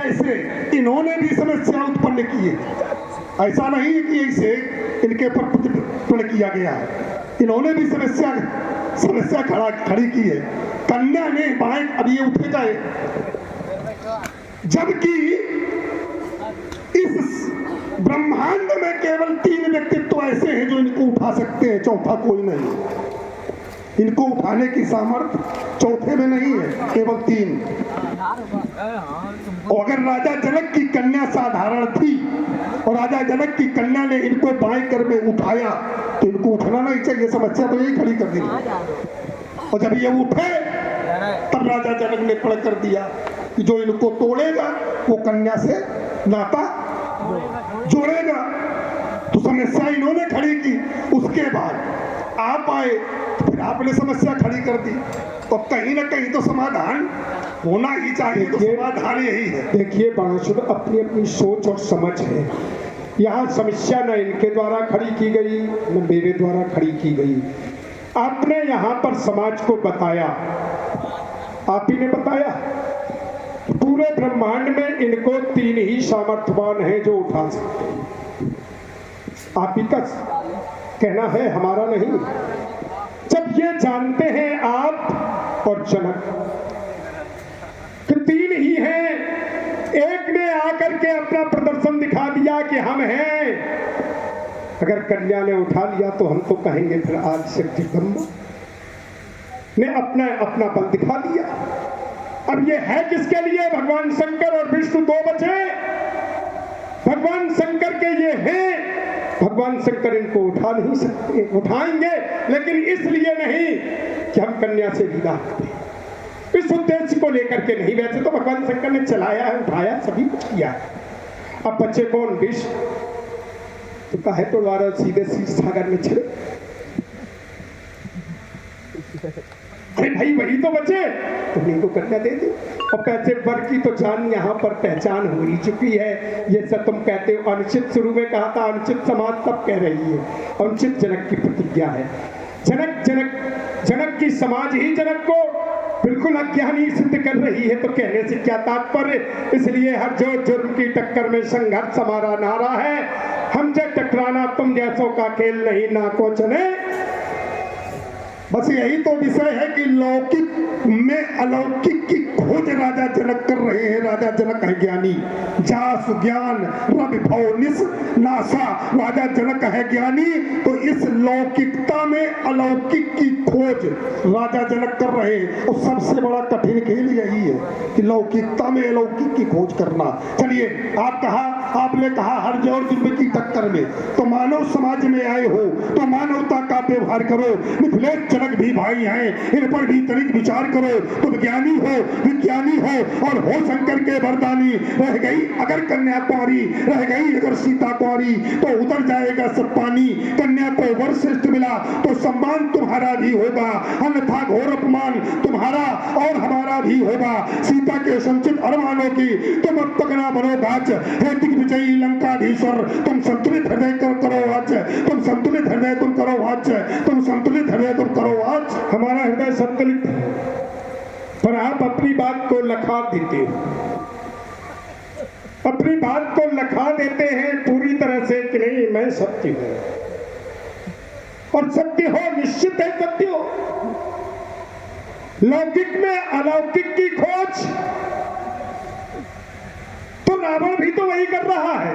जैसे इन्होंने भी समस्या उत्पन्न की है। ऐसा नहीं है कि ऐसे इनके पर प्रतिपन्न किया गया है, इन्होंने भी समस्या खड़ी की है। कन्या ने बाएं, अब ये उठे गए, जबकि इस ब्रह्मांड में केवल 3 व्यक्तित्व ऐसे हैं जो इनको उठा सकते हैं, चौथा कोई नहीं। इनको उठाने की सामर्थ्य चौथे में नहीं है, केवल 3। और अगर राजा जनक की कन्या साधारण थी और राजा जनक की कन्या ने इनको बाएं कर में उठाया तो इनको उठना नहीं चाहिए, समस्या तो यही खड़ी कर दी। और जब ये उठे तब राजा जनक ने पढ़ कर दिया कि जो इनको तोड़ेगा वो कन्या से नाता जोड़ेगा। तो समस्या इन्होंने खड़ी की, उसके बाद आप आए तो फिर आपने समस्या खड़ी कर दी। तो कहीं ना कहीं तो समाधान होना ही चाहिए, तो समाधान यही है। देखिए बाणासुर, अपनी अपनी सोच और समझ है। यहाँ समस्या न इनके द्वारा खड़ी की गई न मेरे द्वारा खड़ी की गई। आपने यहाँ पर समाज को बताया, आप ही ने बताया पूरे ब्रह्मांड में इनको 3 ही सामर्थ्यवान हैं जो उठा सकते हैं। आप ही का कहना है, हमारा नहीं। जब ये जानते हैं आप और जनक कि 3 ही हैं, एक ने आकर के अपना प्रदर्शन दिखा दिया कि हम हैं, अगर कन्या ने उठा लिया तो हम तो कहेंगे फिर आज शक्ति ब्रह्मा ने अपना बल दिखा दिया। अब ये है किसके लिए? भगवान शंकर और विष्णु 2 बचे। भगवान शंकर के ये हैं, भगवान शंकर इनको उठा नहीं सकते, उठाएंगे लेकिन इसलिए नहीं कि हम कन्या से विदा करें, इस उद्देश्य को लेकर के नहीं। वैसे तो भगवान शंकर ने चलाया है, उठाया, सभी कुछ किया है। अब बच्चे कौन? विष्णु। तो कहे तो द्वारा सीधे सागर में चले। अरे भाई वही तो बचे, तुमने इनको कन्या दे दी। और कैसे वर की तो जान यहाँ पर पहचान हो ही चुकी है। ये सब तुम कहते हो अनुचित, शुरू में कहा था अनुचित समाज सब कह रही है, अनुचित जनक की प्रतिज्ञा है। जनक की समाज ही जनक को बिल्कुल अज्ञानी सिद्ध कर रही है। तो कहने से क्या तात्पर्य? इसलिए हर जो जुर्म की टक्कर में संघर्ष हमारा नारा है। हमसे टकराना तुम जैसों का खेल नहीं, ना को चले। बस यही तो विषय है कि लौकिक में अलौकिक की खोज राजा जनक कर रहे हैं। राजा जनक है ज्ञानी, जास ज्ञान रवि भव निस नासा। राजा जनक है ज्ञानी, तो इस लौकिकता में अलौकिक की खोज राजा जनक कर रहे हैं। और सबसे बड़ा कठिन खेल यही है कि लौकिकता में अलौकिक की खोज करना। चलिए, आपने कहा हर जोर जुर्म की टक्कर में, तो मानव समाज में आए हो तो मानवता का व्यवहार करो। मिथिलेश जनक भी भाई हैं, इन पर भी तनिक विचार करो। तुम ज्ञानी हो, विज्ञानी हो और हो शंकर के वरदानी। रह गई अगर कन्या कुंवारी, रह गई अगर सीता कुंवारी, तो उतर जाएगा सब पानी। कन्या को वर श्रेष्ठ मिला तो सम्मान तुम्हारा भी होगा, अन्यथा घोर अपमान तुम्हारा और हमारा भी होगा। सीता के संचित अरमानों की तुम अब तक ना बनो बाच। हे दिग्विजयी लंकाधीश्वर, तुम संतुलित हृदय करो आज, तुम संतुलित हृदय तुम करो आज, तुम संतुलित हृदय तुम करो आज। हमारा हृदय संतुलित है, पर आप अपनी बात को लखा देते हो, अपनी बात को लखा देते हैं पूरी तरह से कि नहीं मैं सत्य हूं। और सत्य हो, निश्चित है सत्य हो। लौकिक में अलौकिक की खोज तो रावण भी तो वही कर रहा है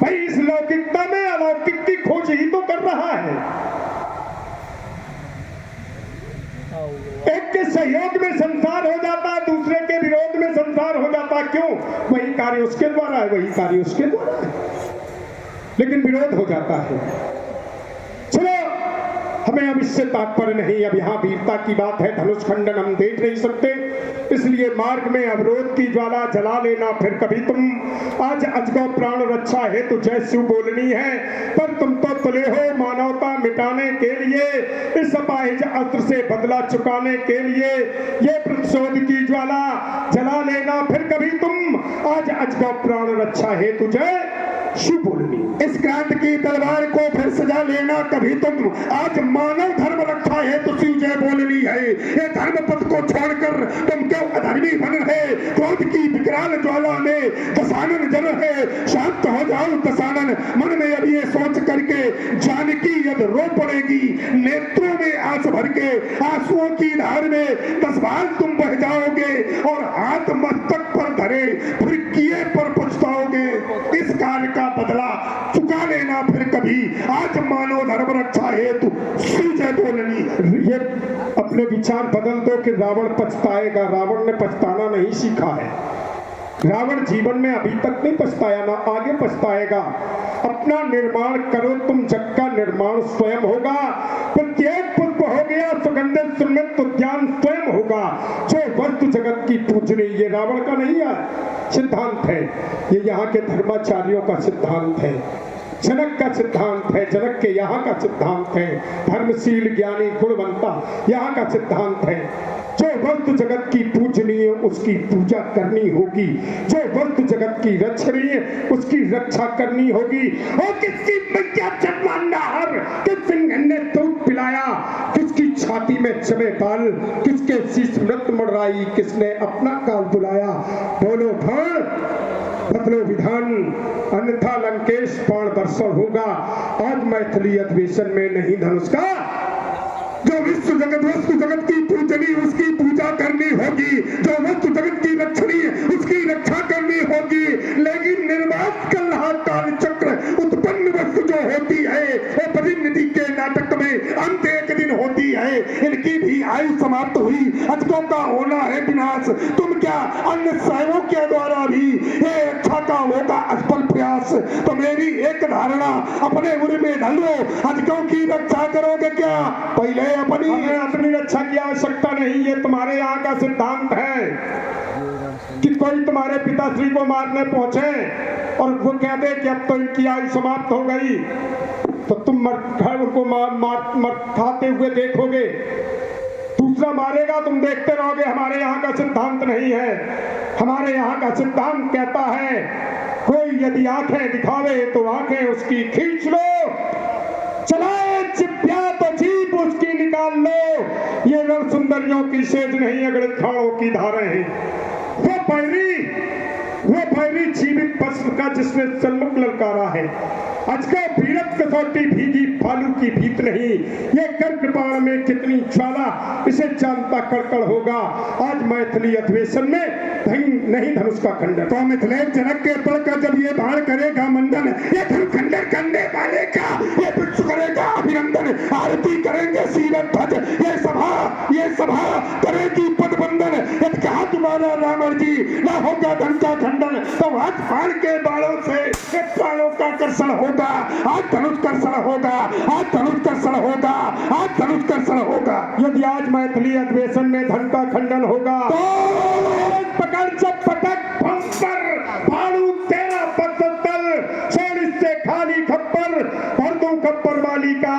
भाई। इस लौकिकता में अलौकिक की खोज ही तो कर रहा है। एक के सहयोग में संसार हो जाता है, दूसरे के विरोध में संसार हो जाता। क्यों? वही कार्य उसके द्वारा है, वही कार्य उसके द्वारा है, लेकिन विरोध हो जाता है। चलो, हमें अब इससे तात्पर्य नहीं। अब यहाँ वीरता की बात है, धनुष खंडन हम देख नहीं सकते, इसलिए मार्ग में अवरोध की ज्वाला जला लेना। फिर कभी तुम आज अजगौ प्राण रक्षा है तो जय शिव बोलनी है, पर तुम तो तुले हो मानवता मिटाने के लिए, इस अपाहिज अस्त्र से बदला चुकाने के लिए। ये प्रतिशोध की ज्वाला जला लेना। फिर कभी तुम आज अजगा प्राण रक्षा है तुझे शिव बोलनी। इस क्रांति की तलवार को फिर सजा लेना कभी तुम, आज मानव धर्म रखा है तो शिव जय बोलनी है। ये धर्म पथ को छोड़कर तुम क्यों अधर्मी बन रहे? क्रोध की विकराल ज्वाला में दशानन जल है, शांत हो जाओ दशानन। मन में अब ये सोच करके जानकी यद रो पड़ेगी, नेत्रों में आंस भर के आंसुओं की धार में 10 बार तुम बह जाओगे और हाथ मस्तक पर धरे फिर किए पर पछताओगे। इस काल का बदला चुका लेना फिर कभी, आज मानव धर्म रक्षा है तू शिव जय बोलनी। ये अपने विचार बदल दो कि रावण पछताएगा। रावण ने पछताना नहीं सीखा है। रावण जीवन में अभी तक नहीं पछताया, ना आगे पछताएगा। अपना निर्माण करो तुम, जग का निर्माण स्वयं होगा। प्रत्येक पुष्प हो गया सुगंधित सुगंधित उद्यान स्वयं होगा। जो वस्तु जगत की पूजनी, ये रावण का नहीं है सिद्धांत है, ये यहाँ के धर्माचार्यों का सिद्धांत है, जनक का सिद्धांत है, जनक के यहाँ का सिद्धांत है। धर्मशील ज्ञानी गुणवंता यहाँ का सिद्धांत है। जो वस्तु जगत की पूजनीय उसकी पूजा करनी होगी, जो वस्तु जगत की रक्षणीय उसकी रक्षा करनी होगी। और किसकी मैया चंद्रमांडाहर, किस सिंह ने दूध पिलाया, किसकी छाती में जमे बाल, किसके शीश मृत मड़राई, किसने अपना काल बुलाया। बोलो भाण बदलो विधान, अन्यथा लंकेश बाण वर्षण होगा। आज मैथिली अधिवेशन में नहीं धनुष का, जो विश्व जगत वस्तु जगत की पूजनी उसकी पूजा करनी होगी, जो वस्तु जगत की रक्षणी उसकी रक्षा करनी होगी। लेकिन निर्वात कल्हा काल चक्र उत्पन्न वस्तु जो होती है वो परिणति के नाटक में अंत एक दिन होती है। इनकी भी आयु समाप्त हुई, अजगों का होना है विनाश। तुम क्या अन्य शैवों के द्वारा भी ये अच्छा का होगा असफल प्रयास? तो मेरी एक धारणा, अपने उर में ढल लो, अजगों की रक्षा करोगे क्या? पहले अपनी रक्षा की आवश्यकता नहीं। ये तुम्हारे यहाँ का सिद्धांत है कि कोई तुम्हारे पिताश्री को मारने पहुंचे और वो कहते कि अब तो इनकी आयु समाप्त हो गई, तो तुम उनको मार खाते हुए देखोगे, दूसरा मारेगा, तुम देखते रहोगे। हमारे यहाँ का सिद्धांत नहीं है। हमारे यहाँ का सिद्धांत कहता है कोई यदि आंखें दिखावे तो आंखें उसकी खींच लो, चलाए चिप्या तो जीप उसकी निकाल लो। ये रण सुंदरियों की सेज नहीं, अगड़े खाड़ों की धारें हैं। वो पैरी जीवित पशु का जिसने सन्मुख ललकारा है। अजगा भीरत कसौटी भीगी भालू की भीत नहीं। ये कर्कबाण में कितनी ज्वाला, इसे जानता कड़कड़ होगा। आज मैथिली अधिवेशन में नहीं धनुष का खंडन। तो मिथिलेश जनक के पढ़कर जब ये बाण करेगा मंडन, ये धनुष खंडन करने वाले का ये विश्व करेगा अभिनंदन। आरती करेंगे सीरत भज, ये सभा करेगी पदबंधन। यदि कहा तुम्हारा रावण जी ना होगा धन का खंडन, तो आज बाण के बाणों से बाणों का कर्षण होगा। आज धनुष कर्षण होगा, आज धनुष कर्षण होगा, आज धनुष कर्षण होगा। यदि आज मैथिली अधिवेशन में धन का खंडन होगा तो पकड़ सब पटक भंकर भालू तेरा पत्तल छोड़ इससे खाली खप्पर भर दूं खप्पर वाली का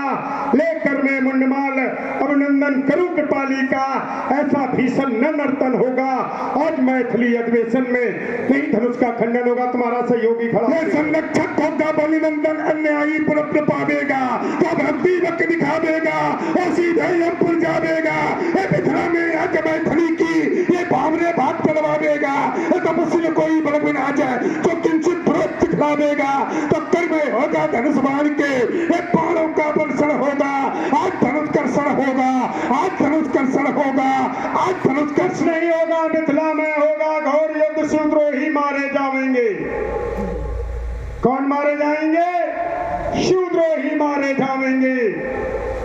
लेकर मैं मुंडमाल अभिनंदन करूं कृपाली का। ऐसा भीषण न नर्तन होगा। आज मैथिली अधिवेशन में नहीं धनुष का खंडन होगा। तुम्हारा सहयोगी खड़ा ये संरक्षक होगा बलिनंदन, अन्यायी पुनः पावेगा, तो भक्ति वक्त दिखावेगा और सीधे यमपुर जावेगा। ये मिथिला में आज मैथिली की ये भावरे भाग चलवावेगा। तपस्या कोई बल बिन आ जाए तो किंचित विरोध दिखलावेगा, तो कर में होगा धनुष बाण के ये बाणों का वर्षण होगा। आज धनुष कर्षण होगा, आज धनुष कर्षण होगा, आज धनुष कर्षण नहीं होगा। मिथिला में होगा घोर युद्ध, शूद्रोही मारे जाएंगे। कौन मारे जाएंगे? शूद्रोही मारे जाएंगे।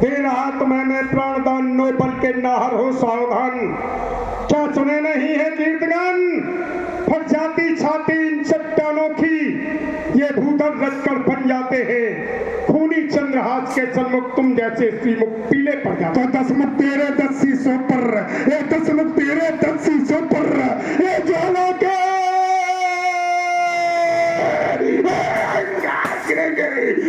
तेरा हाथ में प्राणदान, नो बल के नाहर हो सावधान। क्या सुने नहीं है कीर्तगान? फट जाती छाती इन चट्टानों की, ये भूधर रचकर बन जाते हैं। खूनी चंद्रहास के सन्मुख तुम जैसे श्रीमुख पीले पड़ जाते। तो 10 मुख तेरे 10 शीशों पर, ये 10 मुख तेरे 10 शीशों पर, ये ज्वाला के गिरेंगे।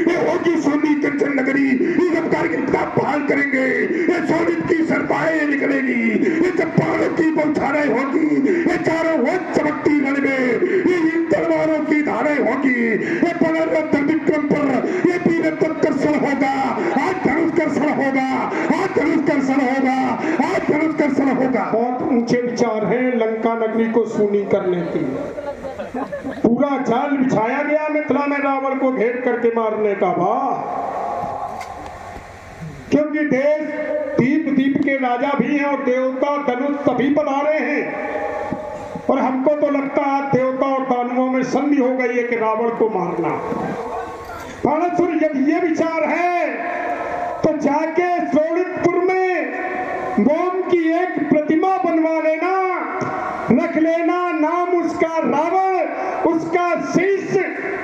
ये होगी सोनी कंचन नगरी, ये जब कारगिल का पहाड़ करेंगे, ये सोनित की सरपाएं निकलेगी, ये जब पहाड़ों की बौछारें होगी, ये चारों ओर चमकती रण में ये को सूनी करने की। पूरा जाल बिछाया गया मिथिला में रावण को घेर करके मारने का। वाह, क्योंकि देश दीप दीप के राजा भी हैं और देवता धनुष सभी पधारे हैं। और हमको तो लगता है देवता और दानवों में संधि हो गई है कि रावण को मारना। बाणासुर, यदि ये विचार है तो जाके शोणितपुर में मोम की एक प्रतिमा बनवा लेना, रख लेना नाम उसका रावण, उसका शीश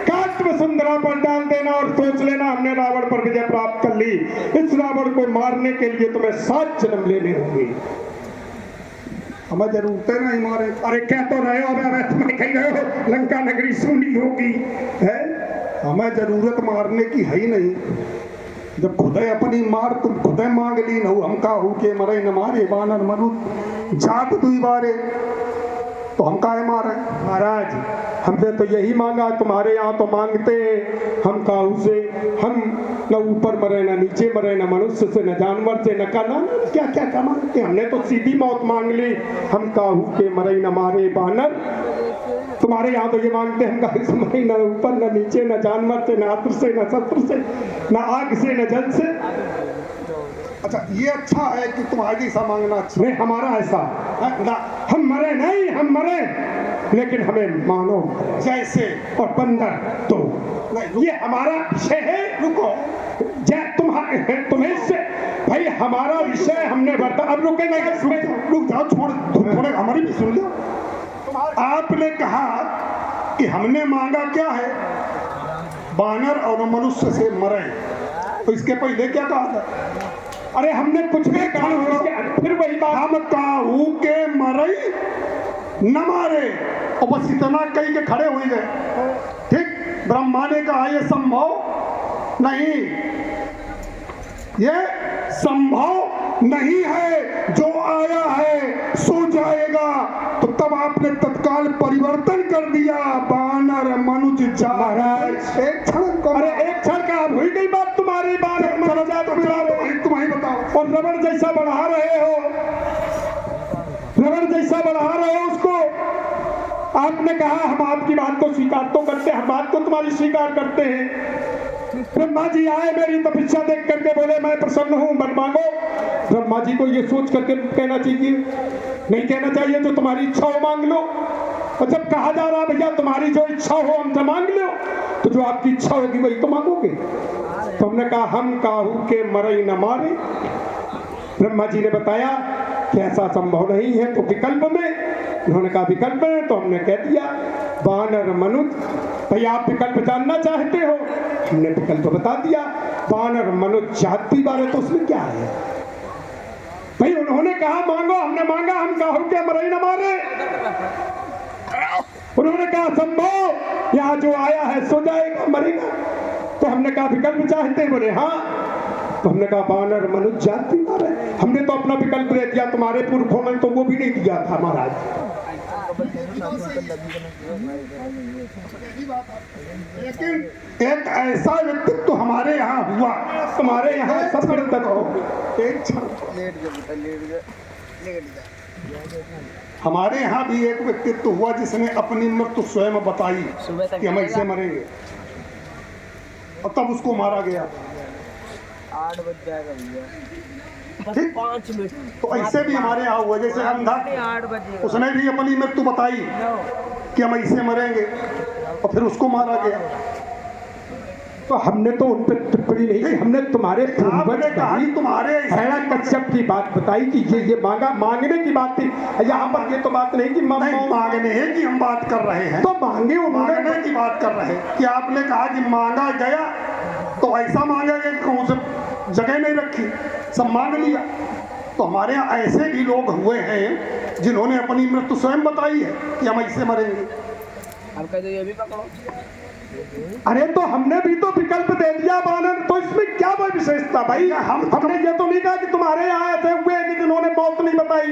काट वसुंधरा पर डाल देना और सोच लेना हमने रावण पर विजय प्राप्त कर ली। इस रावण को मारने के लिए तुम्हें 7 जन्म लेने होंगे। हमें जरूरत है नहीं मारे। अरे क्या तो रहे हो, अबे तुम्हें कही रहे हो लंका नगरी सोनी होगी है। हमें जरूरत मारने की है ही नहीं। जब खुदे अपनी मार तुम खुदे मांग ली न, हम का हु के मरे न मारे बानर मरुत जात दुई बारे, तो हम काहे मारे। महाराज, हमने तो यही मांगा, तुम्हारे यहाँ तो मांगते हैं हम काहू से, हम न ऊपर मरे न नीचे मरे, न मनुष्य से न जानवर से न काना, क्या क्या क्या मांगते। हमने तो सीधी मौत मांग ली, हम काहू के मरे न मारे बानर। तुम्हारे यहाँ तो ये मांगते हैं हम काहू से मरे न ऊपर न नीचे, न जानवर से, न अस्त्र से, न शस्त्र से, न आग से, न जल से। अच्छा, ये अच्छा है कि तुम्हारे जैसा मांगना अच्छा नहीं, हमारा ऐसा है ना, हम मरे नहीं, हम मरे लेकिन हमें मानो जैसे और बंदर तो नहीं। ये हमारा विषय है। रुको, तुम्हें से भाई हमारा विषय हमने बता। अब रुकेंगे, रुक जाओ, छोड़ थोड़े हमारी भी सुन लो। आपने कहा कि हमने मांगा क्या है, बानर और मनुष्य से मरे, तो इसके पहले क्या कहा था। अरे हमने कुछ भी कहा, फिर वही बात। हम काहू के मरई न मारे, और बस इतना कही के खड़े हुए गए। ठीक, ब्रह्मा ने कहा ये संभव नहीं, ये संभव नहीं है, जो आया है सो जाएगा। तो तब आपने तत्काल परिवर्तन कर दिया, बानर मनुज महाराज एक क्षण। अरे एक क्षण का हुई गई बात तुम्हारी। बानर मनुज तुम्हारी बताओ। और रबड़ जैसा बढ़ा रहे हो, रबड़ जैसा बढ़ा रहे हो उसको। आपने कहा हम आपकी बात को स्वीकार तो करते हैं, हम बात को तुम्हारी स्वीकार करते हैं। ब्रह्मा जी आए, मेरी तपस्या देख करके बोले मैं प्रसन्न हूं, वर मांगो। ब्रह्मा जी को ये सोच करके कहना चाहिए, नहीं कहना चाहिए जो तुम्हारी इच्छा हो मांग लो। और जब कहा जा रहा भैया तुम्हारी जो इच्छा हो हमसे मांग लो, तो जो आपकी इच्छा होगी वही तो मांगोगे। तो हमने कहा हम काहू के मरई न मारे। ब्रह्मा जी ने बताया कि ऐसा संभव नहीं है, तो विकल्प में उन्होंने कहा विकल्प में, तो हमने कह दिया बानर मनुष्य। भाई आप विकल्प जानना चाहते हो, हमने विकल्प बता दिया। बानर मनुष्य जाति बारे, तो उसमें क्या है भाई। उन्होंने कहा मांगो, हमने मांगा हम काहू के मरई न मारे। उन्होंने कहा संभव, यहाँ जो आया है सो जाएगा, मरेगा। तो हमने कहा विकल्प चाहते, बोले हाँ। तो हमने कहा बानर मनुष्य जाति मारे। हमने तो अपना विकल्प दे दिया, तुम्हारे पुरखों ने तो वो भी नहीं दिया था महाराज। लेकिन एक ऐसा व्यक्तित्व तो हमारे यहाँ हुआ, तुम्हारे यहाँ सब हमारे यहाँ भी एक व्यक्तित्व हुआ जिसने अपनी मृत्यु स्वयं बताई कि हम ऐसे मरेंगे, और तब उसको मारा गया। 8 बज जाएगा भैया, बस ठीक? 5 मिनट। तो ऐसे भी हमारे यहाँ हुआ, जैसे अंधा 8 बजे उसने भी अपनी मृत्यु बताई कि हम ऐसे मरेंगे, और फिर उसको मारा गया। तो हमने तो उन पर टिप्पणी नहीं की, हमने तुम्हारे आपने कहा कि तुम्हारे कश्यप की बात बताई कि ये मांगा, मांगने की बात थी। यहाँ पर ये तो बात नहीं कि नहीं, मांगने है कि हम बात कर रहे हैं, तो मांगे उन्होंने मांगने की बात कर रहे हैं कि आपने कहा कि मांगा गया, तो ऐसा मांगा गया कि कौन से जगह नहीं रखी, सब मांग लिया। तो हमारे यहाँ ऐसे भी लोग हुए हैं जिन्होंने अपनी मृत्यु स्वयं बताई है कि हम ऐसे मरेंगे। अब कह दो ये भी पकड़ो। अरे तो हमने भी तो विकल्प दे दिया बानर, तो इसमें क्या कोई विशेषता भाई। हमने ये तो नहीं कहा कि तुम्हारे यहाँ ऐसे हुए हैं कि जिन्होंने मौत नहीं बताई।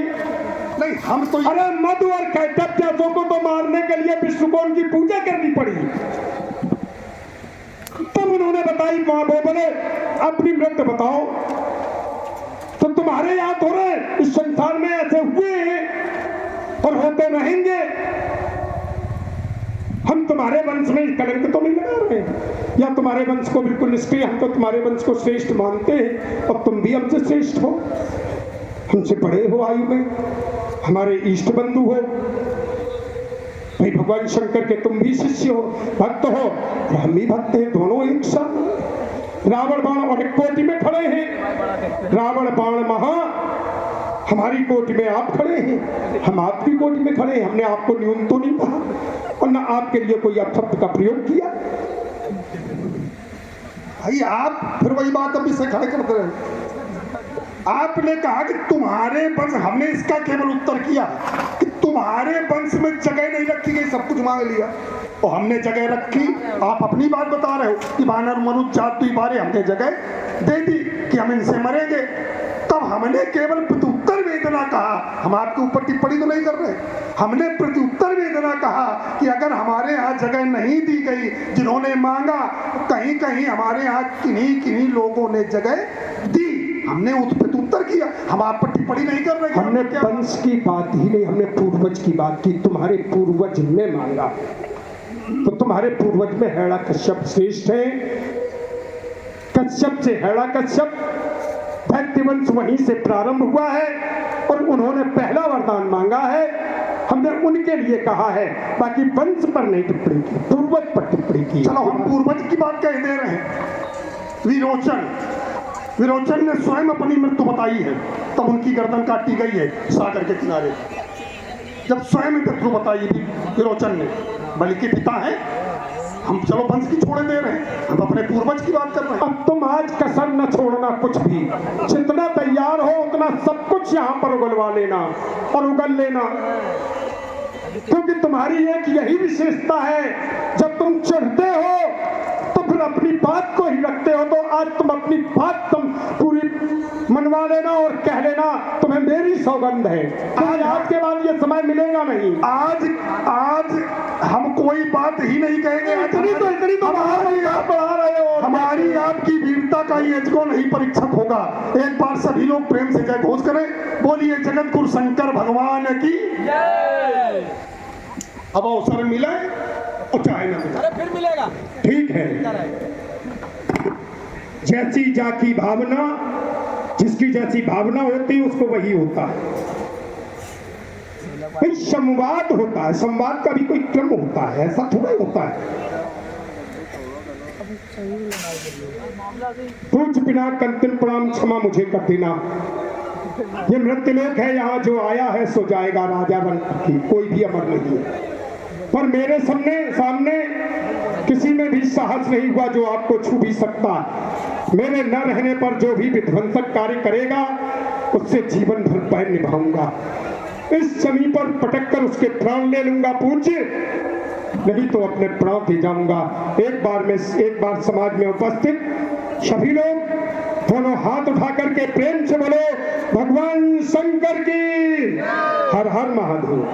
नहीं, हम तो अरे मधु और कैटअप जैसों को तो मारने के लिए विष्णुकोण की पूजा करनी पड़ी, तब उन्होंने बताई। वो बोले अपनी मृत्यु बताओ। तो तुम्हारे यहाँ थोड़े इस संसार में ऐसे हुए हैं और होते रहेंगे। हम तुम्हारे वंश में कलंक तो नहीं लगा रहे हैं, या तुम्हारे वंश को बिल्कुल निष्क्रिय, हम तो तुम्हारे वंश को श्रेष्ठ मानते हैं और तुम भी हमसे श्रेष्ठ हो, हमसे बड़े हो आयु में, हमारे इष्ट बंधु हो भाई। भगवान शंकर के तुम भी शिष्य हो, भक्त हो, और हम भी भक्त हैं, दोनों एक साथ। रावण बाण और एक कोटि में खड़े हैं, रावण बाण महा, हमारी कोटि में आप खड़े हैं, हम आपकी कोटि में खड़े हैं। हमने आपको न्यून तो नहीं कहा और ना आपके लिए कोई अपशब्द का प्रयोग किया। भाई आप फिर वही बात अभी से खड़े करते रहे। आपने कहा कि तुम्हारे वंश, हमने इसका केवल उत्तर किया कि तुम्हारे वंश में जगह नहीं रखी गई, सब कुछ मांग लिया और हमने जगह रखी। आप अपनी बात बता रहे हो कि वानर मनुष्य जात बारे हमने जगह दे दी कि हम इनसे मरेंगे। तब हमने केवल प्रत्युत्तर वेदना कहा, हम आपके ऊपर टिप्पणी तो नहीं कर रहे। हमने प्रत्युत्तर वेदना कहा कि अगर हमारे यहाँ जगह नहीं दी गई जिन्होंने मांगा, कहीं कहीं हमारे यहाँ किन्हीं लोगों ने जगह दी, हमने प्रत्युत्तर किया। हम आप पर टिप्पणी नहीं कर रहे। हमने वंश की बात ही नहीं, हमने पूर्वज की बात की। तुम्हारे पूर्वज ने मांगा तो तुम्हारे पूर्वज में हेड़ा कश्यप श्रेष्ठ है। कश्यप से हेड़ा कश्यप, दैत्यवंश वहीं से प्रारंभ हुआ है और उन्होंने पहला वरदान मांगा है, हमने उनके लिए कहा है, बाकी वंश पर नहीं टिप्पणी की, पूर्वज पर टिप्पणी की। चलो हम पूर्वज की बात कह दे रहे हैं। विरोचन ने स्वयं अपनी मृत्यु बताई है, तब उनकी गर्दन काटी गई है सागर के किनारे, जब स्वयं मृत्यु बताई थी विरोचन ने। बलि के पिता है। हम चलो वंश की छोड़े दे रहे हैं, हम अपने पूर्वज की बात कर रहे हैं। अब तुम आज कसर न छोड़ना कुछ भी, जितना तैयार हो उतना सब कुछ यहाँ पर उगलवा लेना और उगल लेना, क्योंकि तुम्हारी एक यही विशेषता है, जब तुम चढ़ते हो तो फिर अपनी बात को ही रखते हो। तो आज तुम अपनी बात तुम पूरी मनवा लेना और कह लेना, तुम्हें मेरी सौगंध है। आज के बाद ये समय मिलेगा नहीं। आज हम कोई बात ही नहीं कहेंगे। इतनी तो बढ़ा रहे हो। हमारी आपकी वीरता का ये को नहीं परीक्षक होगा। एक बार सभी लोग प्रेम से जय घोष करें, बोलिए जगत गुरु शंकर भगवान की जय। अब अवसर मिला और चाहे ना मिला, अरे फिर मिलेगा। ठीक है, जैसी जाकी भावना, जिसकी जैसी भावना होती है उसको वही होता है। भाई संवाद होता है, संवाद का भी कोई क्रम होता है, ऐसा थोड़ा होता है। पूछ बिना कंतिन प्रणाम क्षमा मुझे कर देना। ये मृत्युलोक है, यहाँ जो आया है सो जाएगा, राजा बन की कोई भी अमर नहीं है। पर मेरे सामने किसी में भी साहस नहीं हुआ जो आपको छू भी सकता। मेरे न रहने पर जो भी विध्वंसक कार्य करेगा उससे जीवन भर पैर निभाऊंगा। इस जमीन पर पटक कर उसके प्राण ले लूंगा पूज्य, नहीं तो अपने प्राण दे जाऊंगा। एक बार समाज में उपस्थित सभी लोग दोनों हाथ उठा करके प्रेम से बोलो भगवान शंकर की हर हर महादेव।